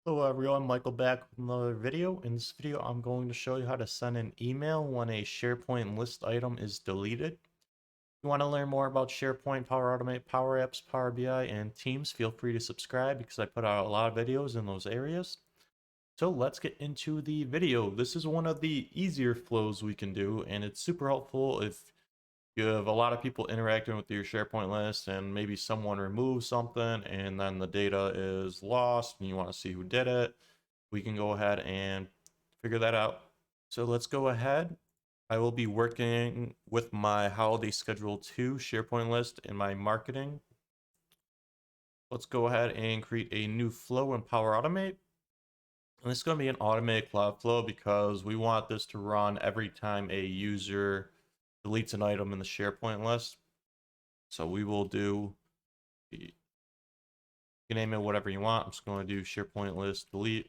Hello everyone, Michael back with another video. In this video, I'm going to show you how to send an email when a SharePoint list item is deleted. If you want to learn more about SharePoint, Power Automate, Power Apps, Power BI, and Teams, feel free to subscribe because I put out a lot of videos in those areas. So let's get into the video. This is one of the easier flows we can do, and it's super helpful if you have a lot of people interacting with your SharePoint list and maybe someone removes something and then the data is lost and you want to see who did it. We can go ahead and figure that out. So let's go ahead. I will be working with my holiday schedule 2 SharePoint list in my marketing. Let's go ahead and create a new flow in Power Automate. And this is going to be an automated cloud flow because we want this to run every time a user deletes an item in the SharePoint list. So we will do, you can name it whatever you want. I'm just going to do SharePoint list delete.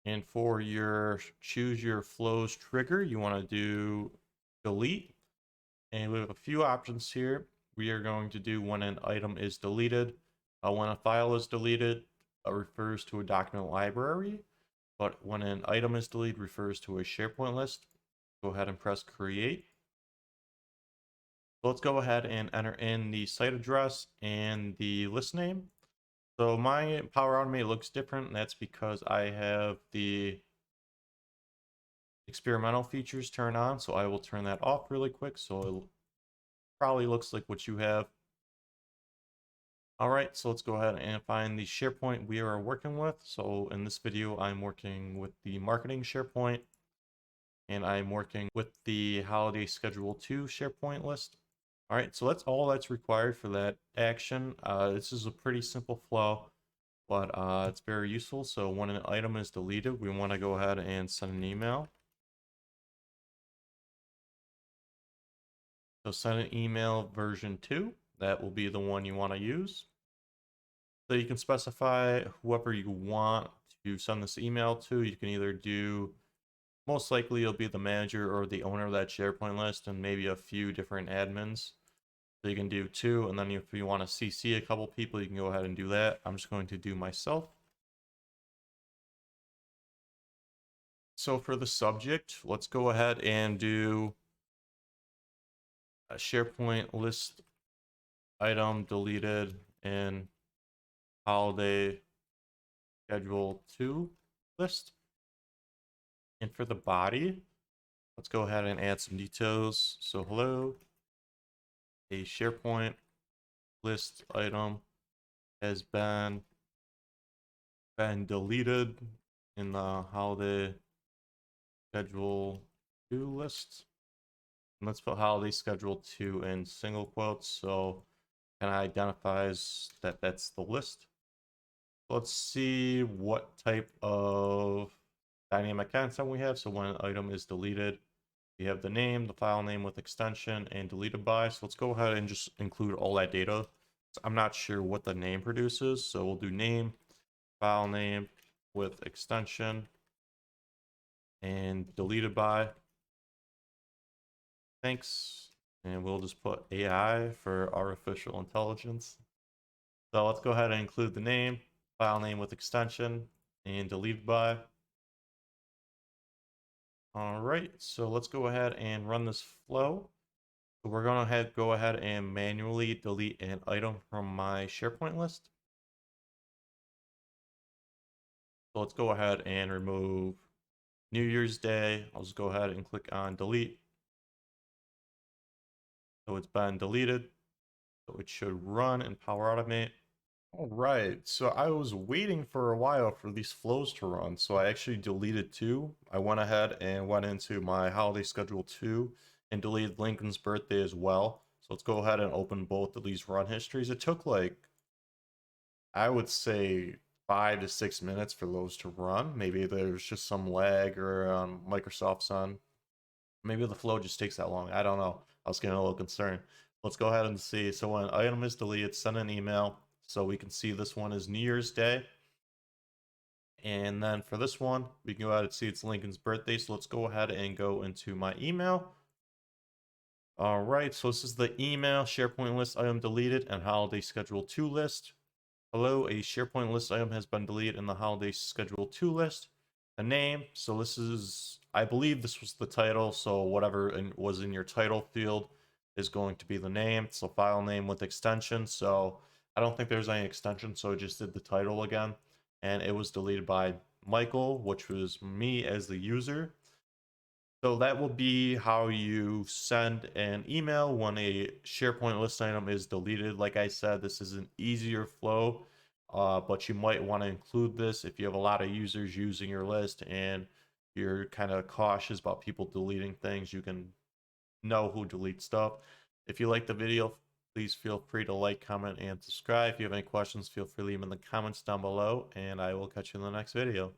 And for your choose your flows trigger, you want to do delete. And we have a few options here. We are going to do when an item is deleted. When a file is deleted, refers to a document library. But when an item is deleted, refers to a SharePoint list. Go ahead and press create. So let's go ahead and enter in the site address and the list name. So my Power Automate looks different, and that's because I have the experimental features turned on. So I will turn that off really quick. So it probably looks like what you have. All right, so let's go ahead and find the SharePoint we are working with. So in this video, I'm working with the marketing SharePoint, and I'm working with the holiday schedule 2 SharePoint list. All right, so that's all that's required for that action. This is a pretty simple flow, but it's very useful. So when an item is deleted, we want to go ahead and send an email. So send an email version 2. That will be the one you want to use. So you can specify whoever you want to send this email to. You can either do, most likely it'll be the manager or the owner of that SharePoint list and maybe a few different admins. So you can do 2, and then if you want to CC a couple people, you can go ahead and do that. I'm just going to do myself. So for the subject, let's go ahead and do a SharePoint list item deleted in holiday schedule 2 list. And for the body, let's go ahead and add some details. So hello, a SharePoint list item has been deleted in the holiday schedule 2 list. And let's put holiday schedule 2 in single quotes so it kind of identifies that that's the list. Let's see what type of dynamic content we have. So when an item is deleted, we have the name, the file name with extension, and deleted by. So let's go ahead and just include all that data. I'm not sure what the name produces, so we'll do name, file name with extension, and deleted by. Thanks. And we'll just put AI for artificial intelligence. So let's go ahead and include the name, file name with extension, and deleted by. All right, so let's go ahead and run this flow. So we're going to go ahead and manually delete an item from my SharePoint list. So let's go ahead and remove New Year's Day. I'll just go ahead and click on delete. So it's been deleted. So it should run in Power Automate. All right, so I was waiting for a while for these flows to run, so I actually deleted 2. I went ahead and went into my holiday schedule 2 and deleted Lincoln's birthday as well. So let's go ahead and open both of these run histories. It took like, I would say 5 to 6 minutes for those to run. Maybe there's just some lag or on Microsoft's on. Maybe the flow just takes that long. I don't know. I was getting a little concerned. Let's go ahead and see. So when an item is deleted, send an email. So we can see this one is New Year's Day. And then for this one, we can go ahead and see it's Lincoln's birthday. So let's go ahead and go into my email. All right, so this is the email, SharePoint list item deleted, and holiday schedule 2 list. Hello, a SharePoint list item has been deleted in the holiday schedule to list. The name, so this is, I believe this was the title, so whatever was in your title field is going to be the name. So file name with extension. So I don't think there's any extension, so I just did the title again. And it was deleted by Michael, which was me as the user. So that will be how you send an email when a SharePoint list item is deleted. Like I said, this is an easier flow, but you might want to include this if you have a lot of users using your list and you're kind of cautious about people deleting things. You can know who deletes stuff. If you like the video, please feel free to like, comment, and subscribe. If you have any questions, feel free to leave them in the comments down below, and I will catch you in the next video.